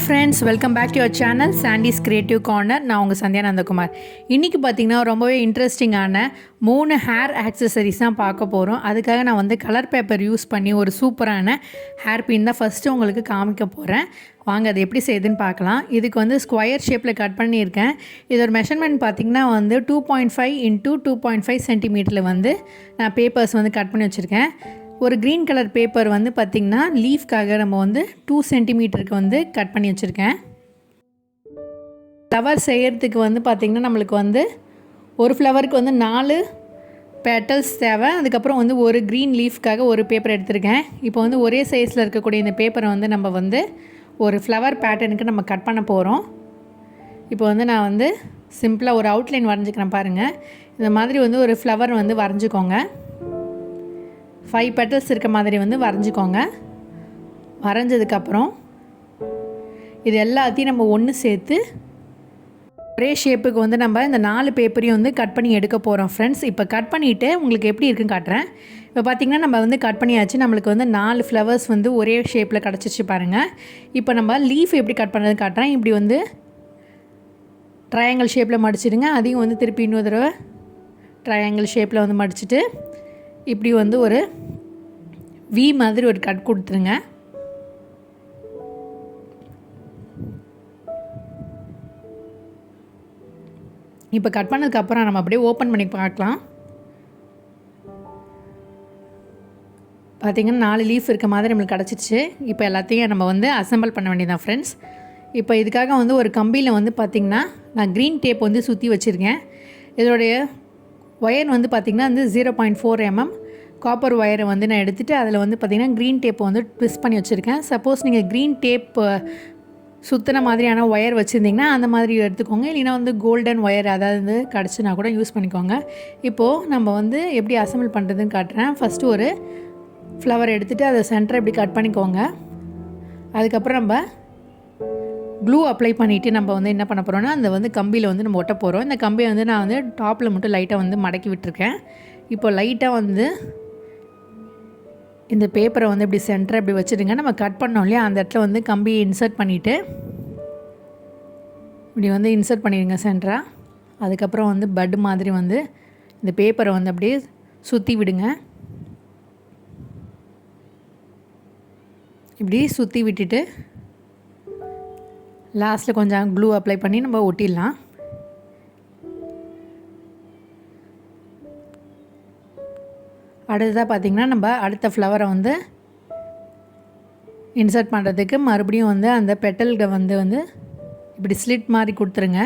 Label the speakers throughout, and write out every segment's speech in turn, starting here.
Speaker 1: Friends, welcome back to your channel Sandy's creative corner. நான் உங்கள் சந்தியா நந்தகுமார். இன்றைக்கி பார்த்திங்கன்னா ரொம்பவே இன்ட்ரெஸ்டிங்கான 3 ஹேர் ஆக்சசரிஸ் தான் பார்க்க போகிறோம். அதுக்காக நான் வந்து கலர் பேப்பர் யூஸ் பண்ணி ஒரு சூப்பரான ஹேர் பின் தான் ஃபஸ்ட்டு உங்களுக்கு காமிக்க போகிறேன். வாங்க அது எப்படி செய்யுதுன்னு பார்க்கலாம். இதுக்கு வந்து ஸ்கொயர் ஷேப்பில் கட் பண்ணியிருக்கேன். இதோட மெஷர்மெண்ட் பார்த்திங்கன்னா வந்து 2.5 × 2.5 சென்டிமீட்டரில் வந்து நான் பேப்பர்ஸ் வந்து கட் பண்ணி வச்சுருக்கேன். ஒரு க்ரீன் கலர் பேப்பர் வந்து பார்த்திங்கன்னா லீஃப்காக நம்ம வந்து 2 சென்டிமீட்டருக்கு வந்து கட் பண்ணி வச்சுருக்கேன். ஃப்ளவர் செய்கிறதுக்கு வந்து பார்த்திங்கன்னா நம்மளுக்கு வந்து ஒரு ஃப்ளவருக்கு வந்து 4 பெட்டல்ஸ் தேவை. அதுக்கப்புறம் வந்து ஒரு க்ரீன் லீஃப்காக ஒரு பேப்பர் எடுத்திருக்கேன். இப்போ வந்து ஒரே சைஸில் இருக்கக்கூடிய இந்த பேப்பரை வந்து நம்ம வந்து ஒரு ஃப்ளவர் பேட்டர்னுக்கு நம்ம கட் பண்ண போகிறோம். இப்போ வந்து நான் வந்து சிம்பிளாக ஒரு அவுட்லைன் வரைஞ்சிக்கிறேன் பாருங்கள். இந்த மாதிரி வந்து ஒரு ஃப்ளவர் வந்து வரைஞ்சிக்கோங்க. 5 பெட்டல்ஸ் இருக்க மாதிரி வந்து வரைஞ்சிக்கோங்க. வரைஞ்சதுக்கப்புறம் இது எல்லாத்தையும் நம்ம ஒன்று சேர்த்து ஒரே ஷேப்புக்கு வந்து நம்ம இந்த 4 பேப்பரையும் வந்து கட் பண்ணி எடுக்க போகிறோம் ஃப்ரெண்ட்ஸ். இப்போ கட் பண்ணிவிட்டு உங்களுக்கு எப்படி இருக்குன்னு காட்டுறேன். இப்போ பார்த்திங்கன்னா நம்ம வந்து கட் பண்ணியாச்சு. நம்மளுக்கு வந்து 4 ஃப்ளவர்ஸ் வந்து ஒரே ஷேப்பில் கிடச்சிச்சு பாருங்கள். இப்போ நம்ம லீஃப் எப்படி கட் பண்ணுறதுன்னு காட்டுறேன். இப்படி வந்து ட்ரையாங்கிள் ஷேப்பில் மடிச்சிடுங்க. அதையும் வந்து திருப்பி இன்னொரு தடவை ட்ரையாங்கிள் ஷேப்பில் வந்து மடிச்சுட்டு இப்படி வந்து ஒரு வி மாதிரி ஒரு கட் கொடுத்துருங்க. இப்போ கட் பண்ணதுக்கப்புறம் நம்ம அப்படியே ஓப்பன் பண்ணி பார்க்கலாம். பார்த்திங்கன்னா 4 லீஃப் இருக்க மாதிரி நம்மளுக்கு கிடச்சிச்சு. இப்போ எல்லாத்தையும் நம்ம வந்து அசெம்பிள் பண்ண வேண்டியதான் ஃப்ரெண்ட்ஸ். இப்போ இதுக்காக வந்து ஒரு கம்பியில் வந்து பார்த்திங்கன்னா நான் க்ரீன் டேப் வந்து சுற்றி வச்சுருக்கேன். இதோடைய ஒயர் வந்து பார்த்திங்கன்னா வந்து 0.4 mm காப்பர் ஒயரை வந்து நான் எடுத்துகிட்டு அதில் வந்து பார்த்திங்கன்னா க்ரீன் டேப்பை வந்து ட்விஸ்ட் பண்ணி வச்சுருக்கேன். சப்போஸ் நீங்கள் க்ரீன் டேப் சுற்றின மாதிரியான ஒயர் வச்சுருந்திங்கன்னா அந்த மாதிரி எடுத்துக்கோங்க. இல்லைனா வந்து கோல்டன் ஒயர் அதாவது கிடச்சினா கூட யூஸ் பண்ணிக்கோங்க. இப்போது நம்ம வந்து எப்படி அசெம்பிள் பண்ணுறதுன்னு காட்டுறேன். ஃபஸ்ட்டு ஒரு ஃப்ளவர் எடுத்துகிட்டு அதை சென்டரை இப்படி கட் பண்ணிக்கோங்க. அதுக்கப்புறம் நம்ம க்ளூ அப்ளை பண்ணிவிட்டு நம்ம வந்து என்ன பண்ண போகிறோன்னா அந்த வந்து கம்பியில் வந்து நம்ம ஒட்ட போகிறோம். இந்த கம்பியை வந்து நான் வந்து டாப்பில் மட்டும் லைட்டாக வந்து மடக்கி விட்டுருக்கேன். இப்போ லைட்டாக வந்து இந்த பேப்பரை வந்து இப்படி சென்டரை இப்படி வச்சுடுங்க. நம்ம கட் பண்ணோம் இல்லையா, அந்த இடத்துல வந்து கம்பியை இன்சர்ட் பண்ணிவிட்டு இப்படி வந்து இன்சர்ட் பண்ணிடுங்க சென்டராக. அதுக்கப்புறம் வந்து பட் மாதிரி வந்து இந்த பேப்பரை வந்து அப்படியே சுற்றி விடுங்க. இப்படி சுற்றி விட்டுட்டு லாஸ்ட்டில் கொஞ்சம் க்ளூ அப்ளை பண்ணி நம்ம ஒட்டிடலாம். அடுத்ததாக பார்த்திங்கன்னா நம்ம அடுத்த ஃப்ளவரை வந்து இன்சர்ட் பண்ணுறதுக்கு மறுபடியும் வந்து அந்த பெட்டல்களை வந்து இப்படி ஸ்லிட் மாதிரி கொடுத்துருங்க.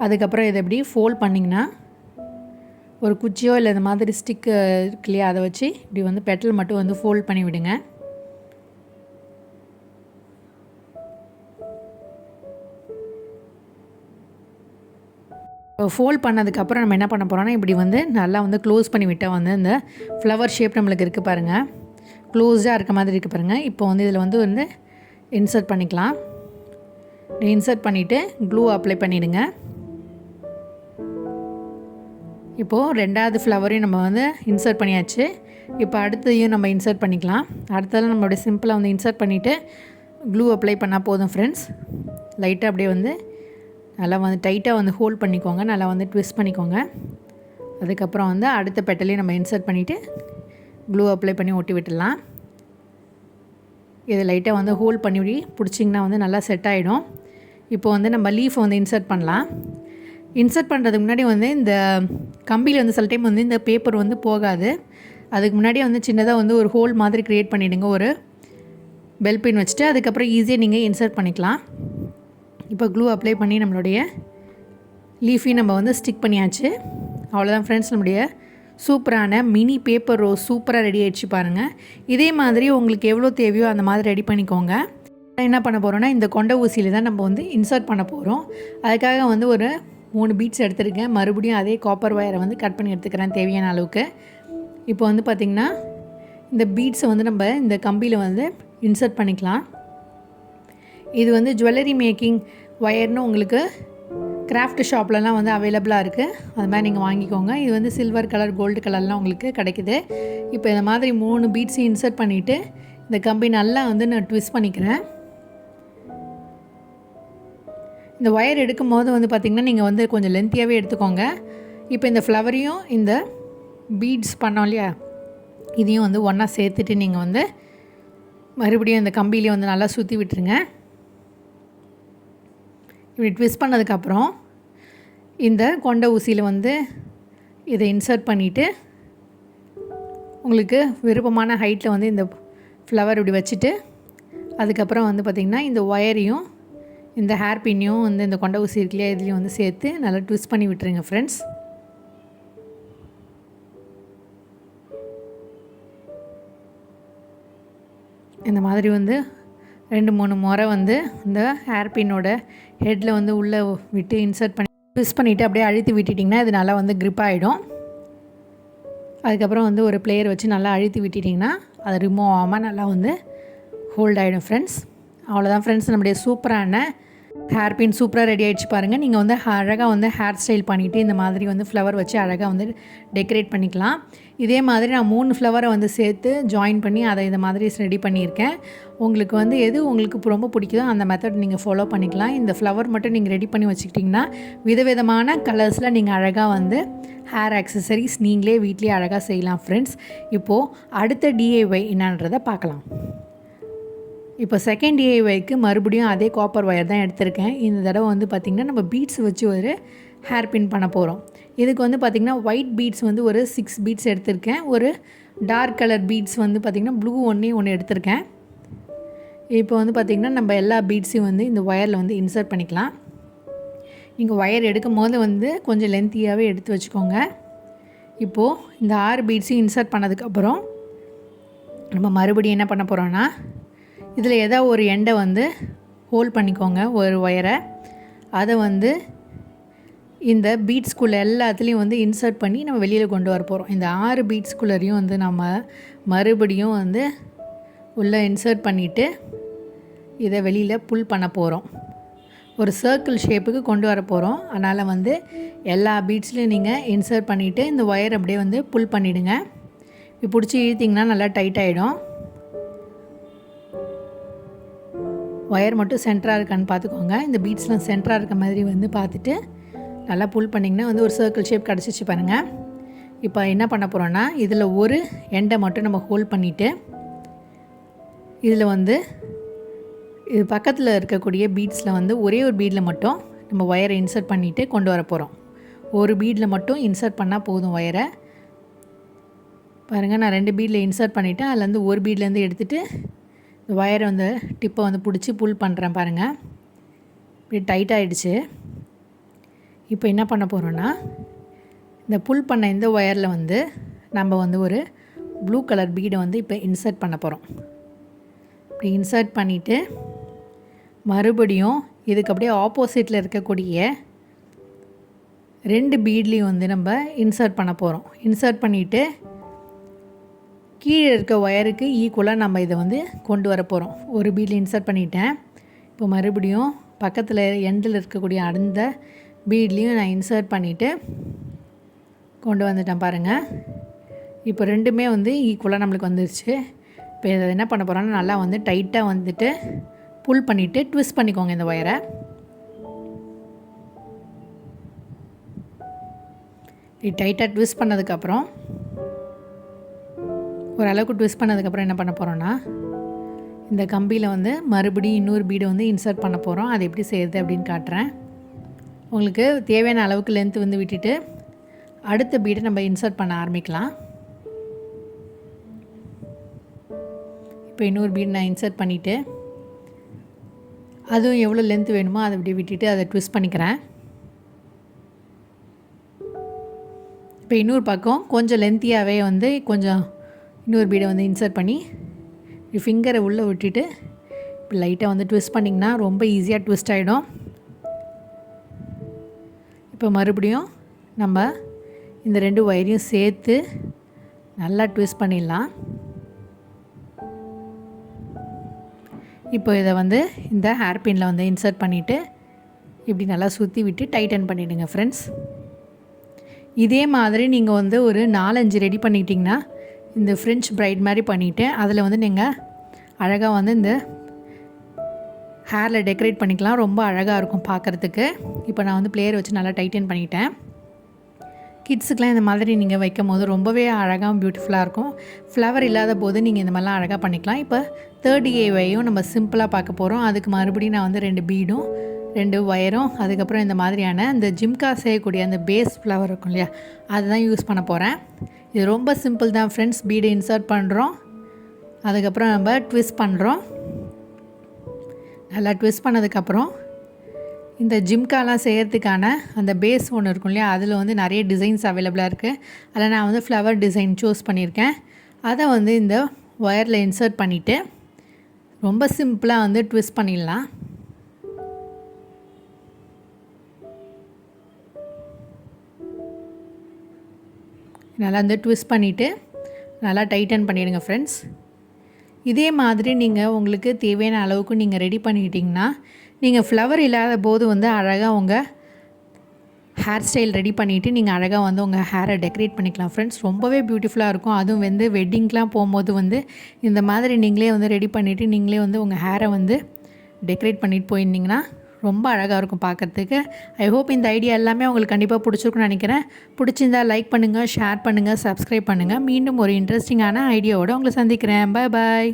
Speaker 1: அதுக்கப்புறம் இதை எப்படி ஃபோல்ட் பண்ணிங்கன்னா ஒரு குச்சியோ இல்லை இந்த மாதிரி ஸ்டிக்கு இருக்கு இல்லையா, அதை வச்சு இப்படி வந்து பெட்டல் மட்டும் வந்து ஃபோல்ட் பண்ணி விடுங்க. ஃபோல்ட் பண்ணதுக்கப்புறம் நம்ம என்ன பண்ண போகிறோம்னா இப்படி வந்து நல்லா வந்து க்ளோஸ் பண்ணி விட்டால் வந்து இந்த ஃப்ளவர் ஷேப் நம்மளுக்கு இருக்குது பாருங்கள், க்ளோஸ்டாக இருக்க மாதிரி இருக்குது பாருங்கள். இப்போ வந்து இதில் வந்து இன்சர்ட் பண்ணிக்கலாம். இன்சர்ட் பண்ணிவிட்டு க்ளூ அப்ளை பண்ணிவிடுங்க. இப்போது 2வது ஃப்ளவரையும் நம்ம வந்து இன்சர்ட் பண்ணியாச்சு. இப்போ அடுத்ததையும் நம்ம இன்சர்ட் பண்ணிக்கலாம். அடுத்ததெல்லாம் நம்ம அப்படியே சிம்பிளாக வந்து இன்சர்ட் பண்ணிவிட்டு க்ளூ அப்ளை பண்ணால் போதும் ஃப்ரெண்ட்ஸ். லைட்டாக அப்படியே வந்து நல்லா வந்து டைட்டாக வந்து ஹோல்ட் பண்ணிக்கோங்க. நல்லா வந்து ட்விஸ்ட் பண்ணிக்கோங்க. அதுக்கப்புறம் வந்து அடுத்த பெட்டலையும் நம்ம இன்சர்ட் பண்ணிவிட்டு க்ளூ அப்ளை பண்ணி ஒட்டி விட்டுடலாம். இதை லைட்டாக வந்து ஹோல்ட் பண்ணி பிடிச்சிங்கன்னா வந்து நல்லா செட் ஆகிடும். இப்போ வந்து நம்ம லீஃபை வந்து இன்சர்ட் பண்ணலாம். இன்சர்ட் பண்ணுறதுக்கு முன்னாடி வந்து இந்த கம்பியில் வந்து சில டைம் வந்து இந்த பேப்பர் வந்து போகாது. அதுக்கு முன்னாடியே வந்து சின்னதாக வந்து ஒரு ஹோல் மாதிரி க்ரியேட் பண்ணிவிடுங்க. ஒரு பெல் பின் வச்சுட்டு அதுக்கப்புறம் ஈஸியாக நீங்கள் இன்சர்ட் பண்ணிக்கலாம். இப்போ க்ளூ அப்ளை பண்ணி நம்மளுடைய லீஃபையும் நம்ம வந்து ஸ்டிக் பண்ணியாச்சு. அவ்வளோதான் ஃப்ரெண்ட்ஸ், நம்மளுடைய சூப்பரான மினி பேப்பர் ரோஸ் சூப்பராக ரெடி ஆகிடுச்சு பாருங்கள். இதே மாதிரி உங்களுக்கு எவ்வளோ தேவையோ அந்த மாதிரி ரெடி பண்ணிக்கோங்க. என்ன பண்ண போகிறோன்னா இந்த கொண்ட ஊசியில் தான் நம்ம வந்து இன்சர்ட் பண்ண போகிறோம். அதுக்காக வந்து ஒரு 3 பீட்ஸ் எடுத்துருக்கேன். மறுபடியும் அதே காப்பர் ஒயரை வந்து கட் பண்ணி எடுத்துக்கிறேன் தேவையான அளவுக்கு. இப்போ வந்து பார்த்திங்கன்னா இந்த பீட்ஸை வந்து நம்ம இந்த கம்பியில் வந்து இன்சர்ட் பண்ணிக்கலாம். இது வந்து ஜுவல்லரி மேக்கிங் ஒயர்னு உங்களுக்கு கிராஃப்ட் ஷாப்லலாம் வந்து அவைலபிளாக இருக்குது. அது மாதிரி நீங்கள் வாங்கிக்கோங்க. இது வந்து சில்வர் கலர், கோல்டு கலர்லாம் உங்களுக்கு கிடைக்குது. இப்போ இந்த மாதிரி 3 பீட்ஸையும் இன்சர்ட் பண்ணிவிட்டு இந்த கம்பி நல்லா வந்து நான் ட்விஸ்ட் பண்ணிக்கிறேன். இந்த ஒயர் எடுக்கும் போது வந்து பார்த்திங்கன்னா நீங்கள் வந்து கொஞ்சம் லென்த்தியாகவே எடுத்துக்கோங்க. இப்போ இந்த ஃப்ளவரையும் இந்த பீட்ஸ் பண்ணோம் இல்லையா, இதையும் வந்து ஒன்றா சேர்த்துட்டு நீங்கள் வந்து மறுபடியும் இந்த கம்பியிலே வந்து நல்லா சுற்றி விட்டுருங்க. இப்படி ட்விஸ்ட் பண்ணதுக்கப்புறம் இந்த கொண்ட ஊசியில் வந்து இதை இன்சர்ட் பண்ணிவிட்டு உங்களுக்கு விருப்பமான ஹைட்டில் வந்து இந்த ஃப்ளவர் இப்படி வச்சுட்டு அதுக்கப்புறம் வந்து பார்த்திங்கன்னா இந்த ஒயரையும் இந்த ஹேர் பின்னையும் வந்து இந்த கொண்ட ஊசி இருக்குல்லையா இதுலேயும் வந்து சேர்த்து நல்லா ட்விஸ்ட் பண்ணி விட்டுருங்க ஃப்ரெண்ட்ஸ். இந்த மாதிரி வந்து 2-3 முறை வந்து இந்த ஹேர் பின்னோட ஹெட்டில் வந்து உள்ளே விட்டு இன்சர்ட் பண்ணி ட்விஸ்ட் பண்ணிவிட்டு அப்படியே அழுத்தி விட்டுட்டிங்கன்னா இது நல்லா வந்து க்ரிப் ஆகிடும். அதுக்கப்புறம் வந்து ஒரு பிளேயர் வச்சு நல்லா அழுத்தி விட்டுட்டிங்கன்னா அது ரிமூவ் ஆகாமல் நல்லா வந்து ஹோல்ட் ஆகிடும் ஃப்ரெண்ட்ஸ். அவ்வளோதான் ஃப்ரெண்ட்ஸ், நம்முடைய சூப்பரான ஹேர் பின் சூப்பராக ரெடி ஆகிடுச்சு பாருங்கள். நீங்கள் வந்து அழகாக வந்து ஹேர் ஸ்டைல் பண்ணிவிட்டு இந்த மாதிரி வந்து ஃப்ளவர் வச்சு அழகாக வந்து டெக்கரேட் பண்ணிக்கலாம். இதே மாதிரி நான் 3 ஃப்ளவரை வந்து சேர்த்து ஜாயின் பண்ணி அதை இந்த மாதிரி ரெடி பண்ணியிருக்கேன். உங்களுக்கு வந்து எது உங்களுக்கு ரொம்ப பிடிக்குதோ அந்த மெத்தட் நீங்கள் ஃபாலோ பண்ணிக்கலாம். இந்த ஃப்ளவர் மட்டும் நீங்கள் ரெடி பண்ணி வச்சுக்கிட்டிங்கன்னா விதவிதமான கலர்ஸில் நீங்கள் அழகாக வந்து ஹேர் ஆக்சசரிஸ் நீங்களே வீட்லேயே அழகாக செய்யலாம் ஃப்ரெண்ட்ஸ். இப்போது அடுத்த DIY என்னன்றதை பார்க்கலாம். இப்போ செகண்ட் DIYக்கு மறுபடியும் அதே காப்பர் ஒயர் தான் எடுத்திருக்கேன். இந்த தடவை வந்து பார்த்திங்கன்னா நம்ம பீட்ஸ் வச்சு ஒரு ஹேர் பின் பண்ண போகிறோம். இதுக்கு வந்து பார்த்திங்கன்னா ஒயிட் பீட்ஸ் வந்து ஒரு 6 பீட்ஸ் எடுத்திருக்கேன். ஒரு டார்க் கலர் பீட்ஸ் வந்து பார்த்திங்கன்னா ப்ளூ ஒன்று எடுத்திருக்கேன். இப்போ வந்து பார்த்திங்கன்னா நம்ம எல்லா பீட்ஸையும் வந்து இந்த ஒயரில் வந்து இன்சர்ட் பண்ணிக்கலாம். நீங்கள் ஒயர் எடுக்கும் போது வந்து கொஞ்சம் லென்த்தியாகவே எடுத்து வச்சுக்கோங்க. இப்போது இந்த 6 பீட்ஸையும் இன்சர்ட் பண்ணதுக்கப்புறம் நம்ம மறுபடியும் என்ன பண்ண போகிறோன்னா இதில் ஏதோ ஒரு எண்டை வந்து ஹோல்ட் பண்ணிக்கோங்க ஒரு ஒயரை. அதை வந்து இந்த பீட்ஸ்குள்ளே எல்லாத்துலேயும் வந்து இன்சர்ட் பண்ணி நம்ம வெளியில் கொண்டு வர போகிறோம். இந்த 6 பீட்ஸ்குள்ளரையும் வந்து நம்ம மறுபடியும் வந்து உள்ளே இன்சர்ட் பண்ணிவிட்டு இதை வெளியில் புல் பண்ண போகிறோம். ஒரு சர்க்கிள் ஷேப்புக்கு கொண்டு வர போகிறோம். அதனால் வந்து எல்லா பீட்ஸ்லேயும் நீங்கள் இன்சர்ட் பண்ணிவிட்டு இந்த ஒயர் அப்படியே வந்து புல் பண்ணிவிடுங்க. இப்போ பிடிச்சி இழுத்திங்கன்னா நல்லா டைட் ஆகிடும். ஒயர் மட்டும் சென்டராக இருக்கான்னு பார்த்துக்கோங்க. இந்த பீட்ஸ்லாம் சென்டராக இருக்க மாதிரி வந்து பார்த்துட்டு நல்லா புல் பண்ணிங்கன்னா வந்து ஒரு சர்க்கிள் ஷேப் கிடச்சிச்சு பாருங்கள். இப்போ என்ன பண்ண போகிறோன்னா இதில் ஒரு எண்டை மட்டும் நம்ம ஹோல்ட் பண்ணிவிட்டு இதில் வந்து இது பக்கத்தில் இருக்கக்கூடிய பீட்ஸில் வந்து ஒரே ஒரு பீடில் மட்டும் நம்ம ஒயரை இன்சர்ட் பண்ணிவிட்டு கொண்டு வர போகிறோம். ஒரு பீடில் மட்டும் இன்சர்ட் பண்ணால் போதும் ஒயரை. பாருங்கள், நான் 2 பீடில் இன்சர்ட் பண்ணிவிட்டேன். அதுலேருந்து ஒரு பீட்லேருந்து எடுத்துகிட்டு ஒயரை வந்து டிப்பை வந்து பிடிச்சி புல் பண்ணுறேன் பாருங்கள். இப்படி டைட் ஆகிடுச்சு. இப்போ என்ன பண்ண போகிறோன்னா இந்த புல் பண்ண இந்த ஒயரில் வந்து நம்ம வந்து ஒரு ப்ளூ கலர் பீடை வந்து இப்போ இன்சர்ட் பண்ண போகிறோம். இப்படி இன்சர்ட் பண்ணிவிட்டு மறுபடியும் இதுக்கு அப்படியே ஆப்போசிட்டில் இருக்கக்கூடிய 2 பீட்லேயும் வந்து நம்ம இன்சர்ட் பண்ண போகிறோம். இன்சர்ட் பண்ணிவிட்டு கீழே இருக்க ஒயருக்கு ஈக்குவலாக நம்ம இதை வந்து கொண்டு வர போகிறோம். ஒரு பீடில் இன்சர்ட் பண்ணிட்டேன். இப்போ மறுபடியும் பக்கத்தில் எண்டில் இருக்கக்கூடிய அந்த பீட்லேயும் நான் இன்சர்ட் பண்ணிவிட்டு கொண்டு வந்துட்டேன் பாருங்கள். இப்போ 2மே வந்து ஈக்குவலாக நம்மளுக்கு வந்துருச்சு. இப்போ இதை என்ன பண்ண போகிறோன்னா நல்லா வந்து டைட்டாக வந்துட்டு புல் பண்ணிவிட்டு ட்விஸ்ட் பண்ணிக்கோங்க இந்த ஒயரை. இது டைட்டாக ட்விஸ்ட் பண்ணதுக்கப்புறம் ஓரளவுக்கு ட்விஸ்ட் பண்ணதுக்கப்புறம் என்ன பண்ண போகிறோன்னா இந்த கம்பியில் வந்து மறுபடியும் இன்னொரு பீடை வந்து இன்சர்ட் பண்ண போகிறோம். அது எப்படி செய்கிறது அப்படின்னு காட்டுறேன். உங்களுக்கு தேவையான அளவுக்கு லென்த் வந்து விட்டுட்டு அடுத்த பீடை நம்ம இன்சர்ட் பண்ண ஆரம்பிக்கலாம். இப்போ இன்னொரு பீட் நான் இன்சர்ட் பண்ணிவிட்டு அதுவும் எவ்வளோ லென்த் வேணுமோ அதை அப்படியே விட்டுட்டு அதை ட்விஸ்ட் பண்ணிக்கிறேன். இப்போ இன்னொரு பக்கம் கொஞ்சம் லென்த்தியாகவே வந்து கொஞ்சம் இன்னொரு பீடை வந்து இன்சர்ட் பண்ணி ஃபிங்கரை உள்ளே விட்டுட்டு இப்போ லைட்டாக வந்து ட்விஸ்ட் பண்ணிங்கன்னா ரொம்ப ஈஸியாக ட்விஸ்ட் ஆகிடும். இப்போ மறுபடியும் நம்ம இந்த 2 ஒயரையும் சேர்த்து நல்லா ட்விஸ்ட் பண்ணிடலாம். இப்போ இதை வந்து இந்த ஹேர் பின்னில் வந்து இன்சர்ட் பண்ணிவிட்டு இப்படி நல்லா சுற்றி விட்டு டைட்டன் பண்ணிவிடுங்க ஃப்ரெண்ட்ஸ். இதே மாதிரி நீங்கள் வந்து ஒரு 4-5 ரெடி பண்ணிக்கிட்டிங்கன்னா இந்த ஃப்ரெஞ்ச் பிரைட் மாதிரி பண்ணிவிட்டு அதில் வந்து நீங்கள் அழகாக வந்து இந்த ஹேரில் டெக்கரேட் பண்ணிக்கலாம். ரொம்ப அழகாக இருக்கும் பார்க்குறதுக்கு. இப்போ நான் வந்து பிளேயர் வச்சு நல்லா டைட்டன் பண்ணிட்டேன். கிட்ஸுக்கெலாம் இந்த மாதிரி நீங்கள் வைக்கும் போது ரொம்பவே அழகாக பியூட்டிஃபுல்லாக இருக்கும். ஃப்ளவர் இல்லாத போது நீங்கள் இந்த மாதிரிலாம் அழகாக பண்ணிக்கலாம். இப்போ 3rd ஏவையும் நம்ம சிம்பிளாக பார்க்க போகிறோம். அதுக்கு மறுபடியும் நான் வந்து 2 பீடும் 2 ஒயரும் அதுக்கப்புறம் இந்த மாதிரியான இந்த ஜிம்கா செய்யக்கூடிய அந்த பேஸ் ஃப்ளவர் இருக்கும் இல்லையா, அதுதான் யூஸ் பண்ண போகிறேன். இது ரொம்ப சிம்பிள் தான் ஃப்ரெண்ட்ஸ். பீடை இன்சர்ட் பண்ணுறோம், அதுக்கப்புறம் நம்ம ட்விஸ்ட் பண்ணுறோம். நல்லா ட்விஸ்ட் பண்ணதுக்கப்புறம் இந்த ஜிம்காலாம் செய்கிறதுக்கான அந்த பேஸ் ஒன்று இருக்கும் இல்லையா, அதில் வந்து நிறைய டிசைன்ஸ் அவைலபிளாக இருக்குது. அதில் நான் வந்து ஃப்ளவர் டிசைன் சூஸ் பண்ணியிருக்கேன். அதை வந்து இந்த ஒயரில் இன்சர்ட் பண்ணிவிட்டு ரொம்ப சிம்பிளாக வந்து ட்விஸ்ட் பண்ணிடலாம். நல்லா வந்து ட்விஸ்ட் பண்ணிவிட்டு நல்லா டைட்டன் பண்ணிவிடுங்க ஃப்ரெண்ட்ஸ். இதே மாதிரி நீங்கள் உங்களுக்கு தேவையான அளவுக்கு நீங்கள் ரெடி பண்ணிக்கிட்டிங்கன்னா நீங்கள் ஃப்ளவர் இல்லாத போது வந்து அழகாக உங்கள் ஹேர் ஸ்டைல் ரெடி பண்ணிவிட்டு நீங்கள் அழகாக வந்து உங்கள் ஹேரை டெக்கரேட் பண்ணிக்கலாம் ஃப்ரெண்ட்ஸ். ரொம்பவே பியூட்டிஃபுல்லாக இருக்கும். அதுவும் வந்து வெட்டிங்க்கெலாம் போகும்போது வந்து இந்த மாதிரி நீங்களே வந்து ரெடி பண்ணிவிட்டு நீங்களே வந்து உங்கள் ஹேரை வந்து டெக்கரேட் பண்ணிட்டு போயிருந்தீங்கன்னா ரொம்ப அழகாக இருக்கும் பார்க்குறதுக்கு. ஐ ஹோப் இந்த ஐடியா எல்லாமே உங்களுக்கு கண்டிப்பாக பிடிச்சிருக்குன்னு நினைக்கிறேன். பிடிச்சிருந்தால் லைக் பண்ணுங்கள், ஷேர் பண்ணுங்கள், சப்ஸ்கிரைப் பண்ணுங்கள். மீண்டும் ஒரு இன்ட்ரெஸ்டிங்கான ஐடியாவோடு உங்களை சந்திக்கிறேன். பாய் பாய்.